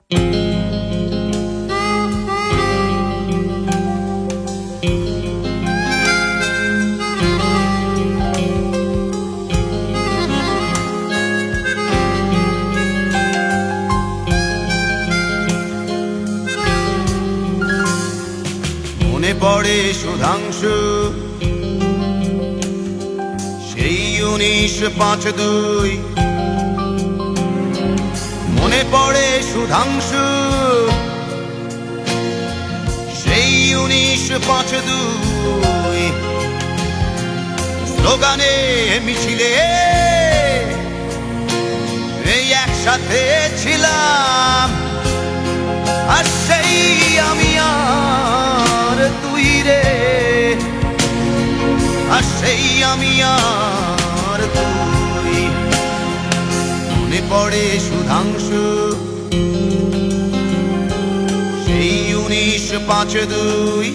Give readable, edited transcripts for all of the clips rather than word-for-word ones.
মনে পড়ে সুধাংশু সেই 1952। মনে পড়ে সুধাংশু সেই 1952। স্লোগানে মিছিলে এই একসাথে ছিলাম, আর সেই আমি আর তুই রে, আর সেই আমি আর তুই। মনে পড়ে সুধাংশু সেই 1952।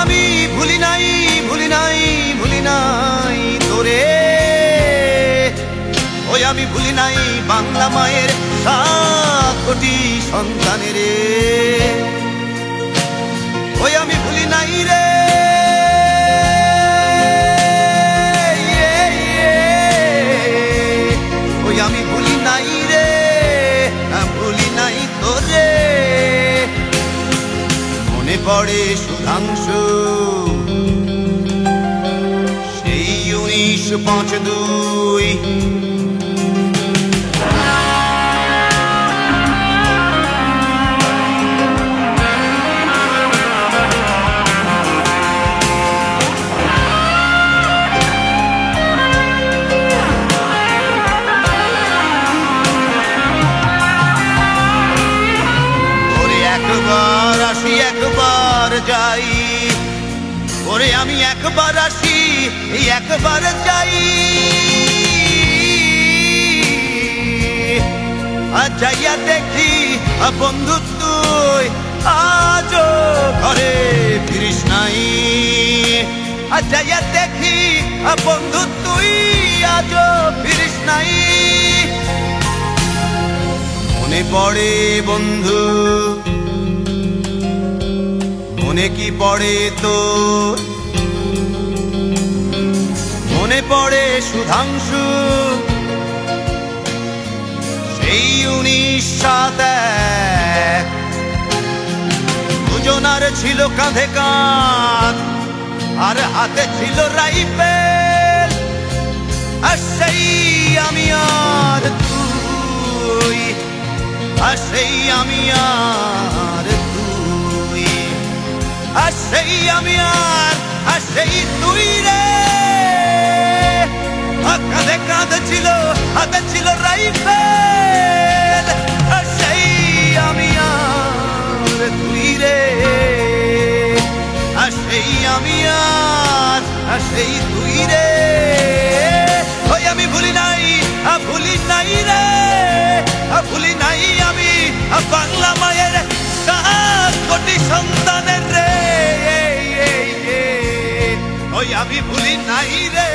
আমি ভুলি নাই, ভুলি নাই, ভুলি নাই তোরে। ওই আমি ভুলি নাই বাংলা মায়ের 7 কোটি সন্তানের। ওই আমি ভুলি নাই রে, ওই আমি ভুলি নাই রে, ভুলি নাই তোরে। মনে পড়ে সুধাংশু সেই 1952। ওরে একবার আসি একবার যাই, ওরে আমি একবার আসি একবার যাই। আর যাইয়া দেখি বন্ধু তুই আজও ঘরে ফিরিস নাই। আর যাইয়া দেখি বন্ধু তুই আজও ফিরিস নাই। মনে পড়ে বন্ধু, মনে কি পড়ে তোর? মনে পড়ে সুধাংশু সেই 1971। দুজনার ছিল কাঁধে কাঁধ, আর হাতে ছিল রাইফেল। আর সেই আমি আর তুই, আর সেই আমি আর তুই, আর সেই আমি আর সেই তুই রে। কাঁধে কাঁধ ছিল, হাতে ছিল রাইফেল। আর সেই আমি আর তুই রে, আর সেই আমি আর সেই তুই রে। ওই আমি ভুলি নাই, ভুলি নাই রে, ভুলি নাই আমি বাংলা মায়ের 7 কোটি সন্তানের রে। ওই আমি ভুলি নাই রে।